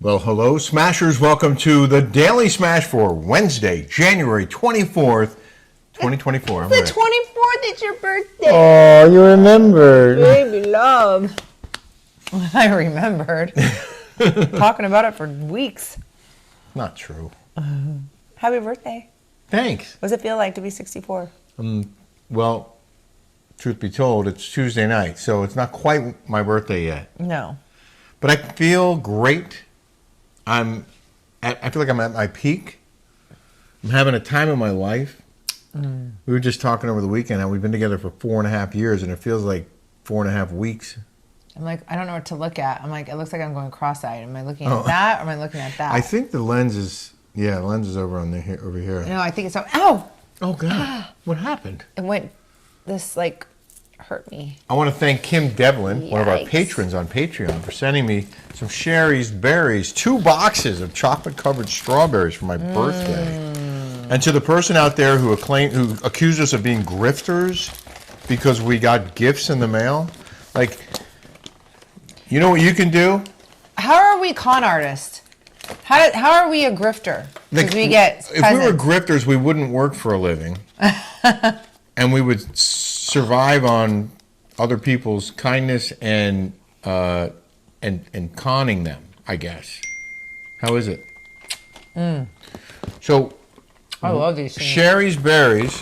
Well, hello, Smashers. Welcome to the Daily Smash for Wednesday, January 24th, 2024. The 24th is your birthday. Oh, you remembered. Baby love. I remembered. Talking about it for weeks. Not true. Happy birthday. Thanks. What does it feel like to be 64? Well, truth be told, it's Tuesday night, so it's not quite my birthday yet. No. But I feel great. I feel like I'm at my peak. I'm having a time of my life. We were just talking over the weekend how we've been together for 4.5 years, and it feels like 4.5 weeks. I'm like, I don't know what to look at. I'm like, it looks like I'm going cross-eyed. Am I looking at that or am I looking at that? I think the lens is, the lens is over here. No, I think it's so. Ow! Oh, God. What happened? It went, this like hurt me. I want to thank Kim Devlin, one of our Yikes. patrons on Patreon, for sending me some Sherry's Berries, 2 boxes of chocolate-covered strawberries for my birthday. And to the person out there who accused us of being grifters because we got gifts in the mail, like, you know what you can do? How are we con artists? How are we a grifter? Because we get presents. If we were grifters, we wouldn't work for a living. And we would survive on other people's kindness and conning them, I guess. How is it? So, I love these things. Sherry's Berries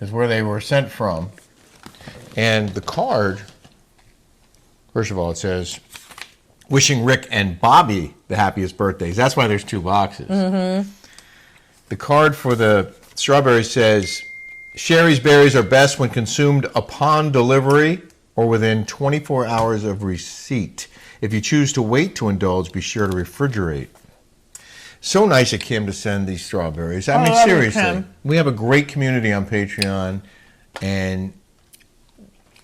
is where they were sent from. And the card, first of all, it says, wishing Rick and Bobbi the happiest birthdays. That's why there's 2 boxes. The card for the strawberries says, Sherry's Berries are best when consumed upon delivery or within 24 hours of receipt. If you choose to wait to indulge, be sure to refrigerate. So nice of Kim to send these strawberries. I mean, seriously, we have a great community on Patreon, and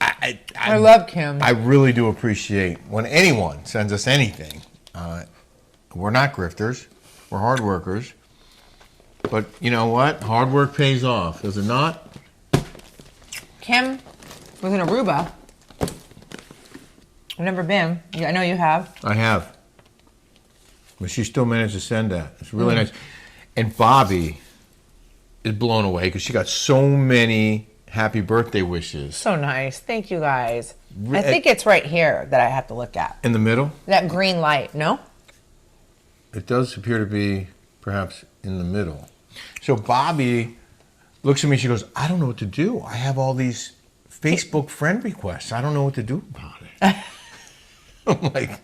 I love Kim. I really do appreciate when anyone sends us anything. We're not grifters. We're hard workers. But you know what? Hard work pays off, does it not? Kim was in Aruba. I've never been. I know you have. I have. But she still managed to send that. It's really nice. And Bobbi is blown away because she got so many happy birthday wishes. So nice. Thank you guys. I think it's right here that I have to look at. In the middle? That green light, no? It does appear to be perhaps in the middle. So Bobbi looks at me, she goes, I don't know what to do. I have all these Facebook friend requests. I don't know what to do about it. I'm like,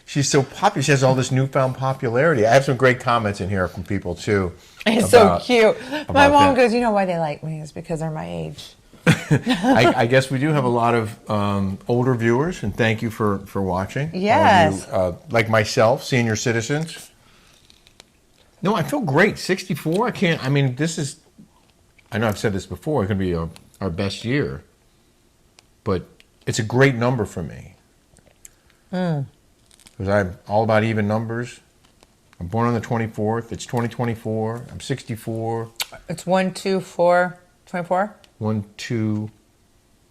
she's so popular. She has all this newfound popularity. I have some great comments in here from people too. It's so cute. My mom goes, you know why they like me? It's because they're my age. I guess we do have a lot of older viewers, and thank you for watching. Yes. Like myself, senior citizens. No, I feel great. 64, I mean, this is, I know I've said this before, it's going to be our best year. But it's a great number for me. Because I'm all about even numbers. I'm born on the 24th. It's 2024. I'm 64. It's 1, 2, 4, 24? 1, 2,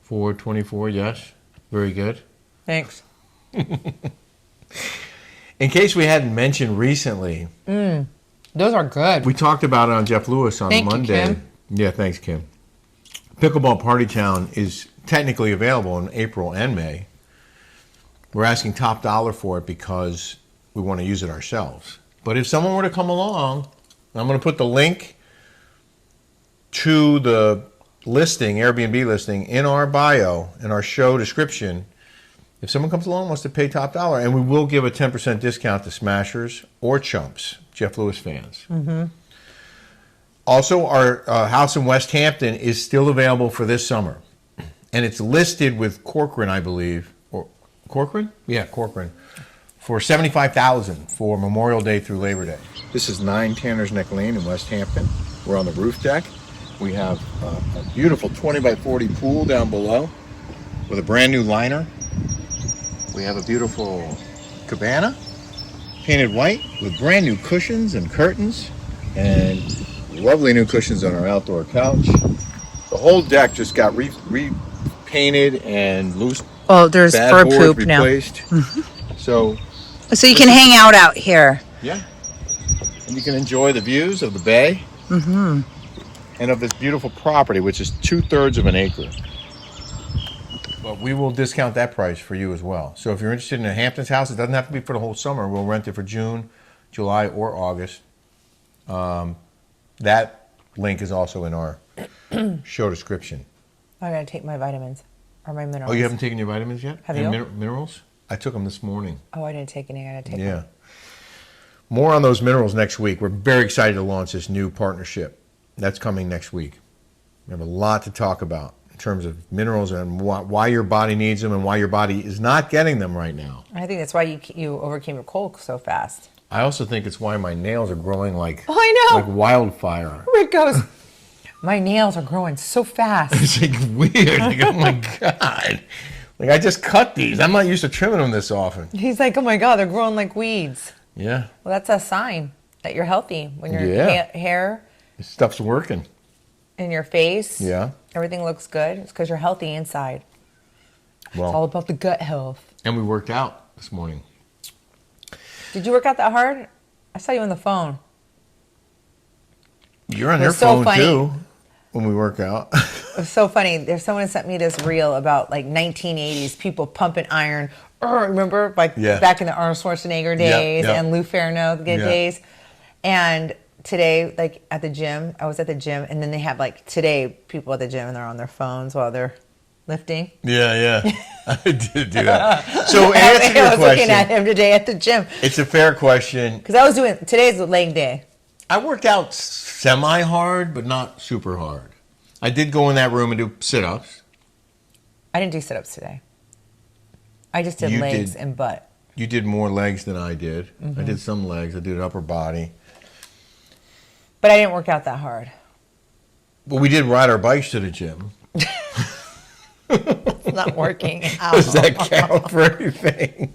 4, 24, yes. Very good. Thanks. In case we hadn't mentioned recently, Those are good. we talked about it on Jeff Lewis on Thank you, Monday. Kim. Yeah, thanks, Kim. Pickleball Partytown is technically available in April and May. We're asking top dollar for it because we want to use it ourselves. But if someone were to come along, I'm going to put the link to the listing, Airbnb listing, in our bio, in our show description. If someone comes along and wants to pay top dollar, and we will give a 10% discount to Smashers or Chumps, Jeff Lewis fans. Also, our house in Westhampton is still available for this summer. And it's listed with Corcoran, I believe. Or Corcoran? Yeah, Corcoran. For $75,000 for Memorial Day through Labor Day. This is 9 Tanner's Neck Lane in Westhampton. We're on the roof deck. We have a beautiful 20 by 40 pool down below with a brand new liner. We have a beautiful cabana painted white with brand new cushions and curtains and lovely new cushions on our outdoor couch. The whole deck just got repainted and Oh, there's bad bird board poop now. replaced. So You can hang out here. yeah, and you can enjoy the views of the bay and of this beautiful property, which is 2/3 of an acre. But we will discount that price for you as well. So if you're interested in a Hamptons house, it doesn't have to be for the whole summer. We'll rent it for June, July, or August. That link is also in our show description. I gotta take my vitamins or my minerals. Oh, you haven't taken your vitamins yet? Have and you? Minerals? I took them this morning. Oh, I didn't take any. I gotta take Yeah. them. More on those minerals next week. We're very excited to launch this new partnership. That's coming next week. We have a lot to talk about in terms of minerals and why your body needs them and why your body is not getting them right now. I think that's why you overcame your cold so fast. I also think it's why my nails are growing like wildfire. Rick goes, my nails are growing so fast. It's like weird. Like, oh my God. Like I just cut these. I'm not used to trimming them this often. He's like, oh my God, they're growing like weeds. Yeah. Well, that's a sign that you're healthy when your hair This stuff's working. and your face, Yeah. everything looks good. It's because you're healthy inside. Well, It's all about the gut health. and we worked out this morning. Did you work out that hard? I saw you on the phone. You're on It your was so phone funny. too when we work out. It was so funny. There's someone sent me this reel about like 1980s people pumping iron. Remember, like back in the Arnold Schwarzenegger days and Lou Ferrigno days. And today, like at the gym, I was at the gym, and then they have like today people at the gym and they're on their phones while they're lifting. Yeah. I did do that. So answer your I was question. looking at him today at the gym It's a fair question. because I was doing today's the leg day. I worked out semi-hard, but not super hard. I did go in that room and do sit-ups. I didn't do sit-ups today. I just did legs and butt. You did more legs than I did. I did some legs. I did upper body. But I didn't work out that hard. But we did ride our bikes to the gym. It's not working out. Does that count for anything?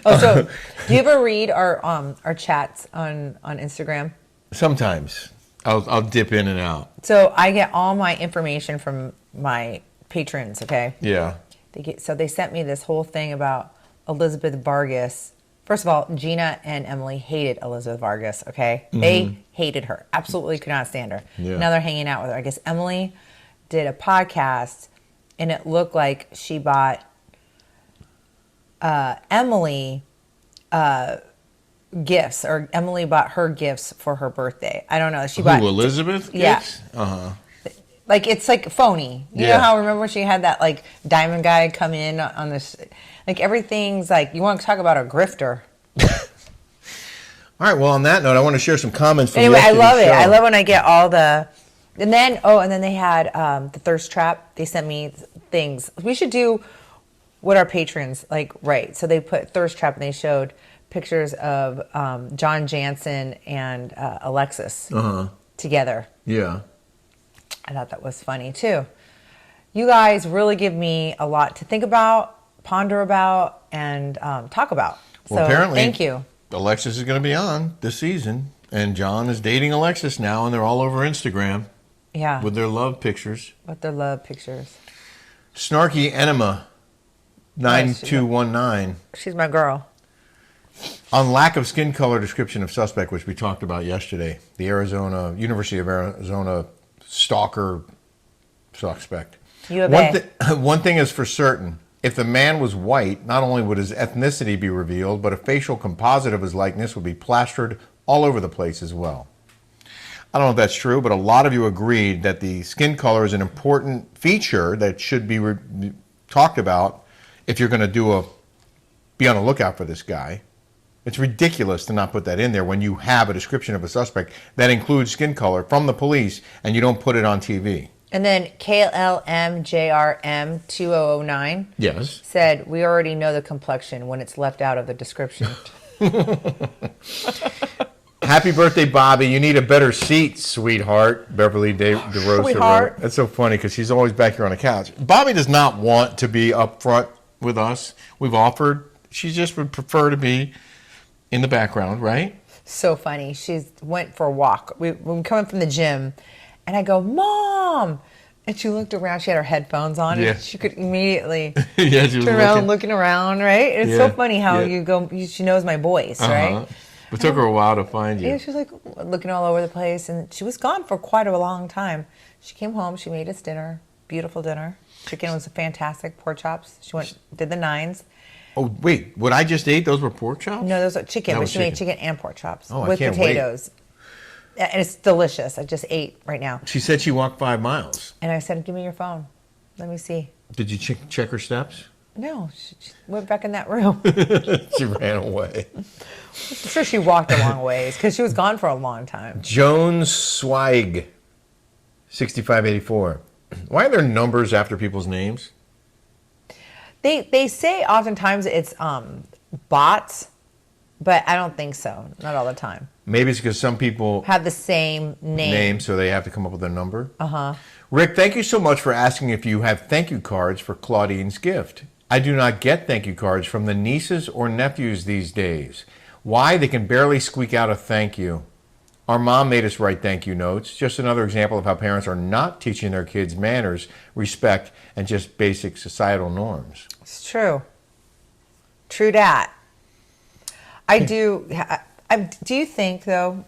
Oh, so do you ever read our chats on Instagram? Sometimes. I'll dip in and out. So I get all my information from my patrons, okay? Yeah. They sent me this whole thing about Elizabeth Vargas. First of all, Gina and Emily hated Elizabeth Vargas, okay? They hated her. Absolutely could not stand her. Yeah. Now they're hanging out with her. I guess Emily did a podcast, and it looked like she bought Emily gifts, or Emily bought her gifts for her birthday. I don't know. She bought Elizabeth? Yeah. Gifts? Uh-huh. Like it's like phony. You know how remember she had that like diamond guy come in on this, like everything's like, you want to talk about a grifter. All right, well, on that note, I want to share some comments from Anyway, I yesterday's love it. show. I love when I get all the, and then they had the thirst trap. They sent me things. We should do what our patrons like write. So they put thirst trap and they showed pictures of John Jansen and Alexis together. Yeah. I thought that was funny too. You guys really give me a lot to think about, ponder about, and talk about. Well, so apparently, thank you. Alexis is going to be on this season, and John is dating Alexis now, and they're all over Instagram Yeah. with their love pictures. With their love pictures. Snarky Enema 9219 She's my girl. on lack of skin color description of suspect, which we talked about yesterday. The University of Arizona stalker suspect. U of A. One thing is for certain. If the man was white, not only would his ethnicity be revealed, but a facial composite of his likeness would be plastered all over the place as well. I don't know if that's true, but a lot of you agreed that the skin color is an important feature that should be talked about if you're going to be on the lookout for this guy. It's ridiculous to not put that in there when you have a description of a suspect that includes skin color from the police and you don't put it on TV. And then KLMJRM2009 Yes. said, we already know the complexion when it's left out of the description. Happy birthday, Bobby. You need a better seat, sweetheart. Beverly DeRosa Sweetheart. wrote. That's so funny because she's always back here on the couch. Bobby does not want to be up front with us. We've offered. She just would prefer to be in the background, right? So funny. She went for a walk. We were coming from the gym, and I go, Mom, And she looked around. She had her headphones on, Yeah. and she could immediately Yeah, she was turn around, looking. looking around, right? It's Yeah. so funny how Yeah. you go, she knows my voice, right? It took her a while to find you. Yeah, she was like looking all over the place, and she was gone for quite a long time. She came home, she made us dinner, beautiful dinner. Chicken was fantastic, pork chops. She did the 9s. Oh, wait, what I just ate, those were pork chops? No, those are chicken, That but was she made chicken and pork chops Oh, I with can't wait. potatoes. And it's delicious. I just ate right now. She said she walked 5 miles. And I said, give me your phone. Let me see. Did you check her steps? No, she went back in that room. She ran away. I'm sure she walked a long ways because she was gone for a long time. Joan Swig, 6584. Why are there numbers after people's names? They say oftentimes it's bots, but I don't think so. Not all the time. Maybe it's because some people Have the same name. so they have to come up with a number. Uh-huh. Rick, thank you so much for asking if you have thank you cards for Claudine's gift. I do not get thank you cards from the nieces or nephews these days. Why? They can barely squeak out a thank you. Our mom made us write thank you notes. Just another example of how parents are not teaching their kids manners, respect, and just basic societal norms. It's true. True that. I do. Do you think, though,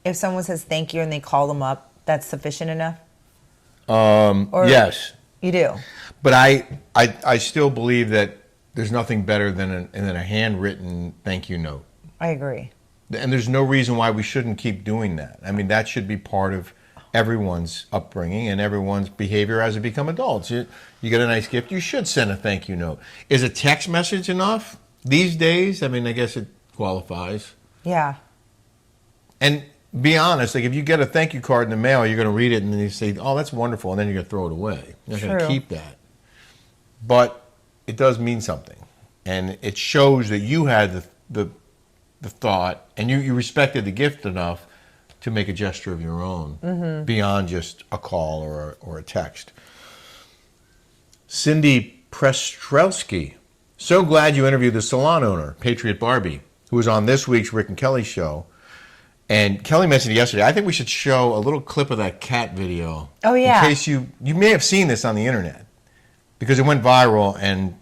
if someone says thank you and they call them up, that's sufficient enough? Or Yes. You do? But I still believe that there's nothing better than a handwritten thank you note. I agree. And there's no reason why we shouldn't keep doing that. I mean, that should be part of everyone's upbringing and everyone's behavior as they become adults. You get a nice gift, you should send a thank you note. Is a text message enough these days? I mean, I guess it qualifies. Yeah. And be honest, like if you get a thank you card in the mail, you're going to read it and then you say, oh, that's wonderful, and then you're going to throw it away. You're not going to True. keep that. But it does mean something. And it shows that you had the thought and you respected the gift enough to make a gesture of your own beyond just a call or a text. Cindy Prestrelsky, so glad you interviewed the salon owner, Patriot Barbie, who was on this week's Rick and Kelly show. And Kelly mentioned it yesterday. I think we should show a little clip of that cat video. Oh, yeah. In case you may have seen this on the internet because it went viral and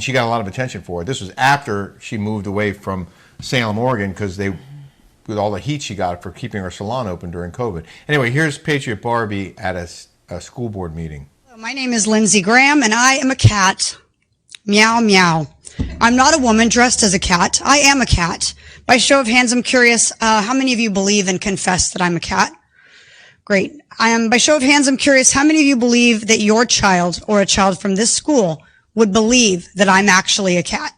she got a lot of attention for it. This was after she moved away from Salem, Oregon, because with all the heat she got for keeping her salon open during COVID. Anyway, here's Patriot Barbie at a school board meeting. My name is Lindsey Graham, and I am a cat. Meow, meow. I'm not a woman dressed as a cat. I am a cat. By show of hands, I'm curious, how many of you believe and confess that I'm a cat? Great. By show of hands, I'm curious, how many of you believe that your child or a child from this school would believe that I'm actually a cat?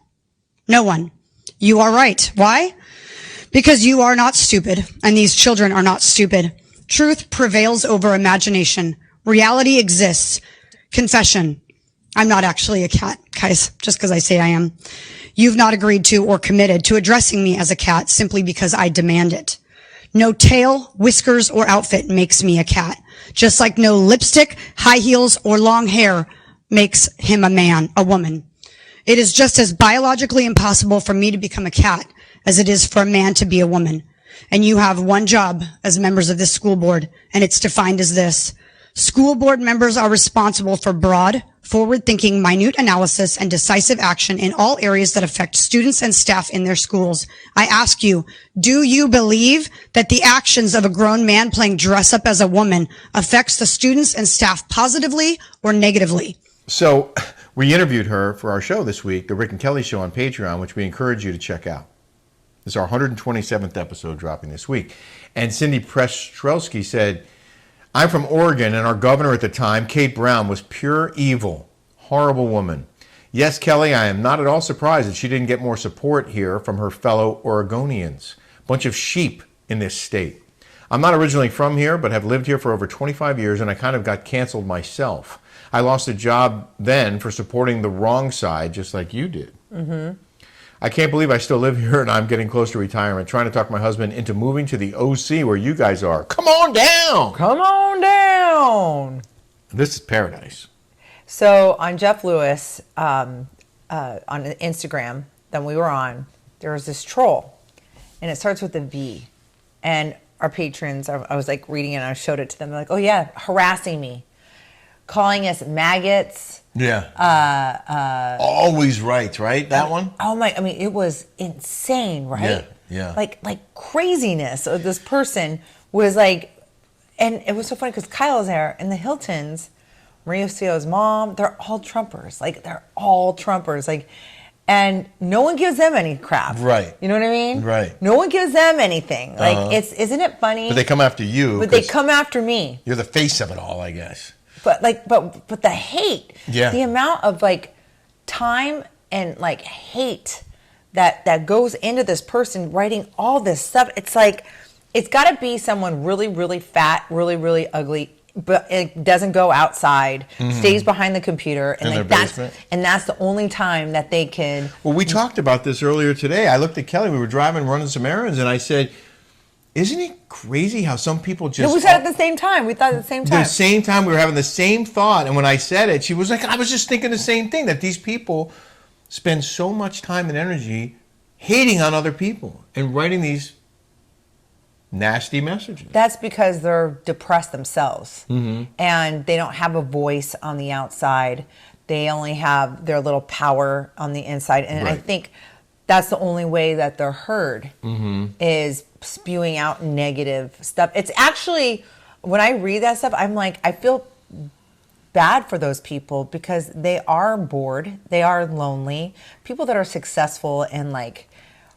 No one. You are right. Why? Because you are not stupid, and these children are not stupid. Truth prevails over imagination. Reality exists. Confession. I'm not actually a cat, guys, just because I say I am. You've not agreed to or committed to addressing me as a cat simply because I demand it. No tail, whiskers, or outfit makes me a cat. Just like no lipstick, high heels, or long hair makes him a man, a woman. It is just as biologically impossible for me to become a cat as it is for a man to be a woman. And you have one job as members of this school board, and it's defined as this. School board members are responsible for broad, forward-thinking, minute analysis and decisive action in all areas that affect students and staff in their schools. I ask you, do you believe that the actions of a grown man playing dress up as a woman affects the students and staff positively or negatively? So we interviewed her for our show this week, the Rick and Kelly Show on Patreon, which we encourage you to check out. This is our 127th episode dropping this week. And Cindy Prestrelsky said, I'm from Oregon, and our governor at the time, Kate Brown, was pure evil. Horrible woman. Yes, Kelly, I am not at all surprised that she didn't get more support here from her fellow Oregonians. Bunch of sheep in this state. I'm not originally from here, but have lived here for over 25 years, and I kind of got canceled myself. I lost a job then for supporting the wrong side, just like you did. Mm-hmm. I can't believe I still live here and I'm getting close to retirement, trying to talk my husband into moving to the OC where you guys are. Come on down! Come on down! This is paradise. So on Jeff Lewis, on Instagram that we were on, there was this troll, and it starts with a V. And our patrons, I was like reading it and I showed it to them. They're like, oh yeah, harassing me, calling us maggots. Yeah. Always right? That one? Oh my, I mean, it was insane, right? Yeah. Like craziness. So this person was like, and it was so funny because Kyle's there and the Hiltons, Mauricio's mom, they're all Trumpers. Like, they're all Trumpers. Like, and no one gives them any crap. Right. You know what I mean? Right. No one gives them anything. Like, isn't it funny? But they come after you. But they come after me. You're the face of it all, I guess. But the hate. Yeah. The amount of like time and like hate that goes into this person writing all this stuff. It's like, it's got to be someone really, really fat, really, really ugly, but it doesn't go outside, stays behind the computer, and like that's the only time that they can. Well, we talked about this earlier today. I looked at Kelly. We were driving, running some errands, and I said, "Isn't it crazy how some people just?" No, we said it at the same time. We thought at the same time. The same time, we were having the same thought, and when I said it, she was like, "I was just thinking the same thing. That these people spend so much time and energy hating on other people and writing these nasty messages." That's because they're depressed themselves, and they don't have a voice on the outside. They only have their little power on the inside, and I think that's the only way that they're heard is spewing out negative stuff. It's actually, when I read that stuff, I'm like, I feel bad for those people because they are bored, they are lonely. People that are successful and like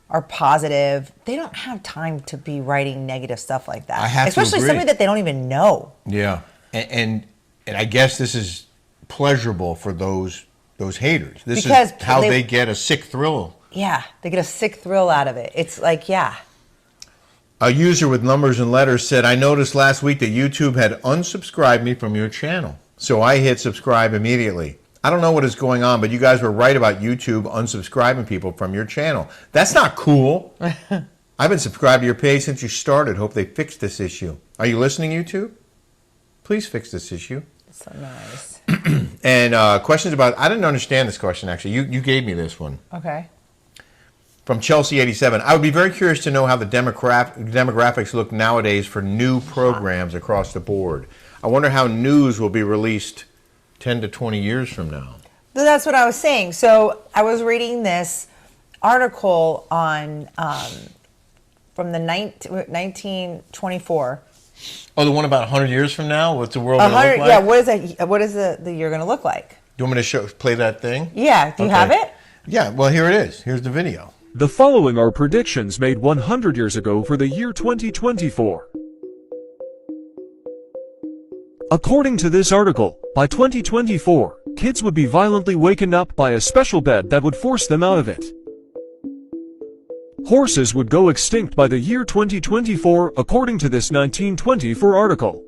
are positive, they don't have time to be writing negative stuff like that. I have Especially to agree. somebody that they don't even know. Yeah, and I guess this is pleasurable for those haters. This Because is how they get a sick thrill. Yeah, they get a sick thrill out of it. It's like, yeah. A user with numbers and letters said, "I noticed last week that YouTube had unsubscribed me from your channel, so I hit subscribe immediately. I don't know what is going on, but you guys were right about YouTube unsubscribing people from your channel. That's not cool. I've been subscribed to your page since you started. Hope they fix this issue. Are you listening, YouTube? Please fix this issue." It's so nice. And questions about, I didn't understand this question actually. You gave me this one. Okay. From Chelsea87, "I would be very curious to know how the demographics look nowadays for new programs across the board. I wonder how news will be released 10 to 20 years from now." So that's what I was saying. So I was reading this article on from the 1924. Oh, the one about 100 years from now? What's the world going to look like? Yeah, what is the year going to look like? Do you want me to play that thing? Yeah, do you have it? Yeah, well, here it is. Here's the video. The following are predictions made 100 years ago for the year 2024. According to this article, by 2024, kids would be violently waken up by a special bed that would force them out of it. Horses would go extinct by the year 2024, according to this 1924 article.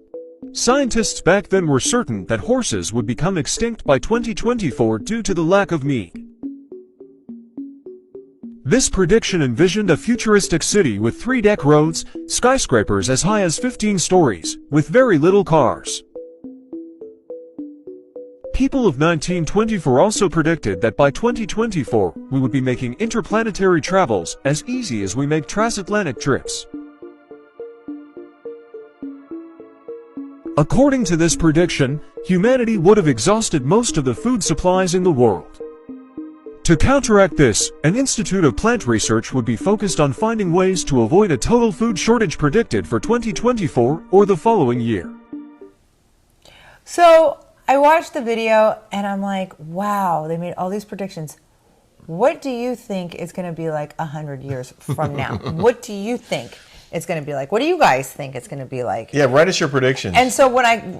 Scientists back then were certain that horses would become extinct by 2024 due to the lack of meat. This prediction envisioned a futuristic city with 3-deck roads, skyscrapers as high as 15 stories, with very little cars. People of 1924 also predicted that by 2024, we would be making interplanetary travels as easy as we make transatlantic trips. According to this prediction, humanity would have exhausted most of the food supplies in the world. To counteract this, an Institute of Plant Research would be focused on finding ways to avoid a total food shortage predicted for 2024 or the following year. So I watched the video and I'm like, wow, they made all these predictions. What do you think it's going to be like 100 years from now? What do you think it's going to be like? What do you guys think it's going to be like? Yeah, write us your predictions. And so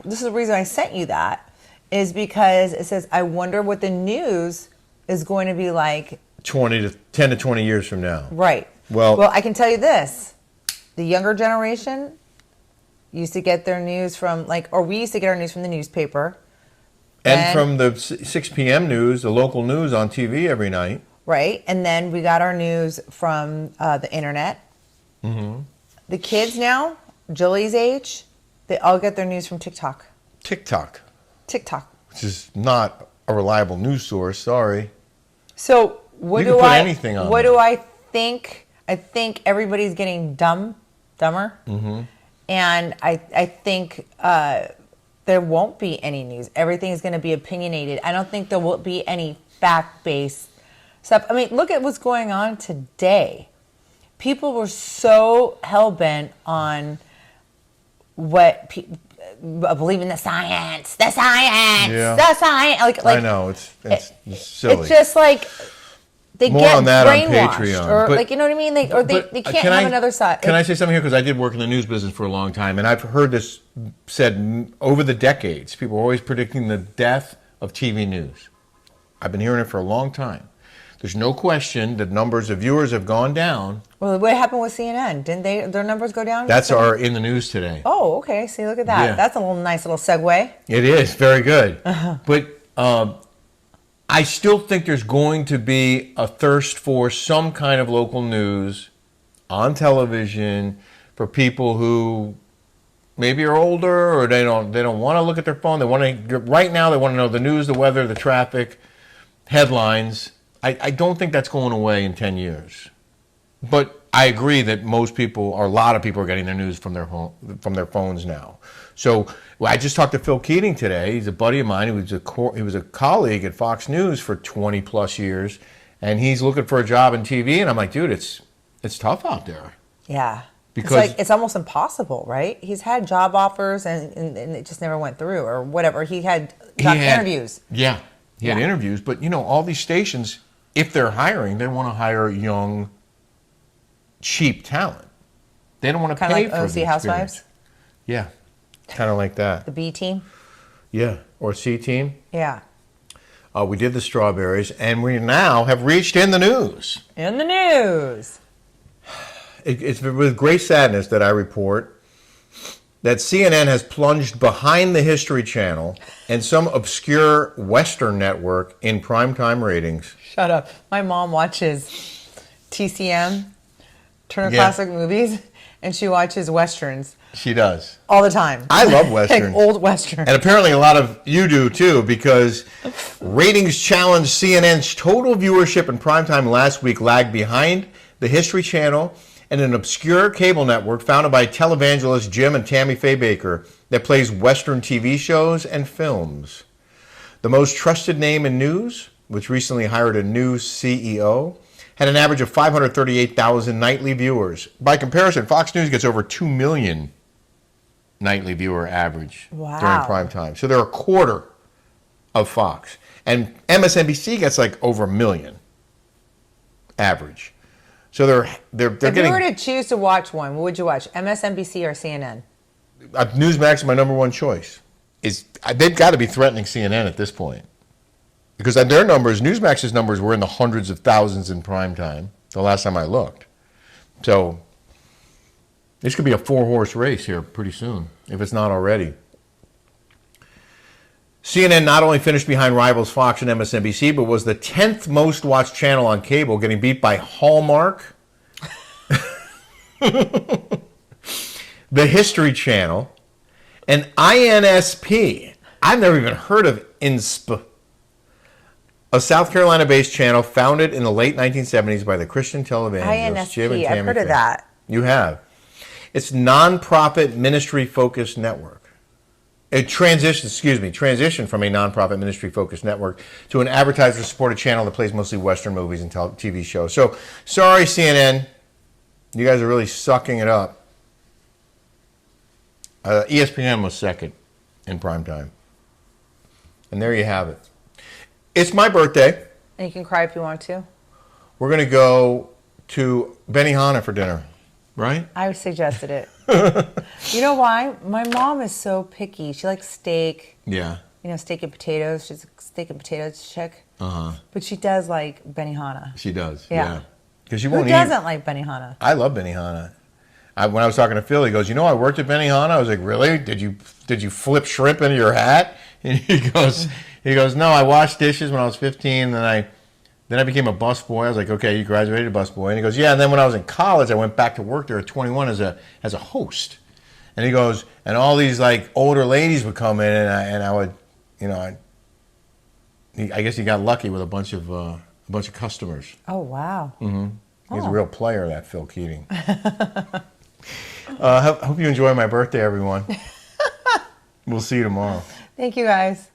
this is the reason I sent you that, is because it says, I wonder what the news is going to be like 10 to 20 years from now. Right. Well, I can tell you this. The younger generation used to get their news from we used to get our news from the newspaper. And from the 6 p.m. news, the local news on TV every night. Right. And then we got our news from the internet. Mm-hmm. The kids now, Julie's age, they all get their news from TikTok. TikTok. Which is not a reliable news source, sorry. So what do I think? I think everybody's getting dumb dumber. Mm-hmm. And I think there won't be any news. Everything is going to be opinionated. I don't think there will be any fact-based stuff. I mean, look at what's going on today. People were so hell-bent on what people believe in the science. Like I know it's silly. It's just like they More get on that on brainwashed, Patreon, or but- like, you know what I mean? They can't have another side. Can I say something here? Because I did work in the news business for a long time, and I've heard this said over the decades. People are always predicting the death of TV news. I've been hearing it for a long time. There's no question that numbers of viewers have gone down. Well, what happened with CNN? Didn't their numbers go down? That's our in the news today. Oh, okay. See, look at that. Yeah. That's a nice little segue. It is very good, but I still think there's going to be a thirst for some kind of local news on television for people who maybe are older or they don't want to look at their phone. They want to right now. They want to know the news, the weather, the traffic, headlines. I don't think that's going away in 10 years. But I agree that most people, or a lot of people, are getting their news from their phones now. So I just talked to Phil Keating today. He's a buddy of mine. He was a colleague at Fox News for 20 plus years, and he's looking for a job in TV. And I'm like, dude, it's tough out there. Yeah. Because it's almost impossible, right? He's had job offers and it just never went through, or whatever. He had interviews. Yeah, he had interviews. But all these stations, if they're hiring, they want to hire young, cheap talent. They don't want to pay Kind of for like the OC Housewives? experience. Yeah, kind of like that. The B team? Yeah, or C team. Yeah. We did the strawberries, and we now have reached in the news. In the news. It's with great sadness that I report that CNN has plunged behind the History Channel and some obscure Western network in primetime ratings. Shut up. My mom watches TCM, Turner Classic Movies, and she watches Westerns. She does. All the time. I love Westerns. Like old Westerns. And apparently a lot of you do too, because ratings challenged CNN's total viewership in primetime last week lagged behind the History Channel and an obscure cable network founded by televangelist Jim and Tammy Faye Baker that plays Western TV shows and films. The most trusted name in news, which recently hired a new CEO, had an average of 538,000 nightly viewers. By comparison, Fox News gets over 2 million nightly viewer average during prime time. So they're a quarter of Fox. And MSNBC gets like over 1 million average. So they're if getting. you were to choose to watch one, what would you watch? MSNBC or CNN? Newsmax is my number one choice. They've got to be threatening CNN at this point. Because their numbers, Newsmax's numbers were in the hundreds of thousands in prime time, the last time I looked. So this could be a 4-horse race here pretty soon, if it's not already. CNN not only finished behind rivals Fox and MSNBC, but was the 10th most watched channel on cable, getting beat by Hallmark, the History Channel, and INSP. I've never even heard of INSP. A South Carolina-based channel founded in the late 1970s by the Christian televangelist Jim and INSP, Tammy I've heard of Faye. that. You have. It's non-profit ministry-focused network. It transitioned from a non-profit ministry-focused network to an advertiser-supported channel that plays mostly Western movies and TV shows. So, sorry, CNN. You guys are really sucking it up. ESPN was second in primetime. And there you have it. It's my birthday. And you can cry if you want to. We're going to go to Benihana for dinner, right? I suggested it. You know why? My mom is so picky. She likes steak. Yeah. Steak and potatoes. She's a steak and potatoes chick. Uh-huh. But she does like Benihana. She does. Yeah. Because you Who won't doesn't like Benihana? I love Benihana. When I was talking to Phil, he goes, I worked at Benihana. I was like, really? Did you flip shrimp into your hat? And he goes, no, I washed dishes when I was 15. Then I became a busboy. I was like, okay, you graduated busboy. And he goes, yeah. And then when I was in college, I went back to work there at 21 as a host. And he goes, and all these like older ladies would come in, and I would, I guess he got lucky with a bunch of customers. Oh, wow. Mm-hmm. He's a real player, that Phil Keating. Hope you enjoy my birthday, everyone. We'll see you tomorrow. Thank you, guys.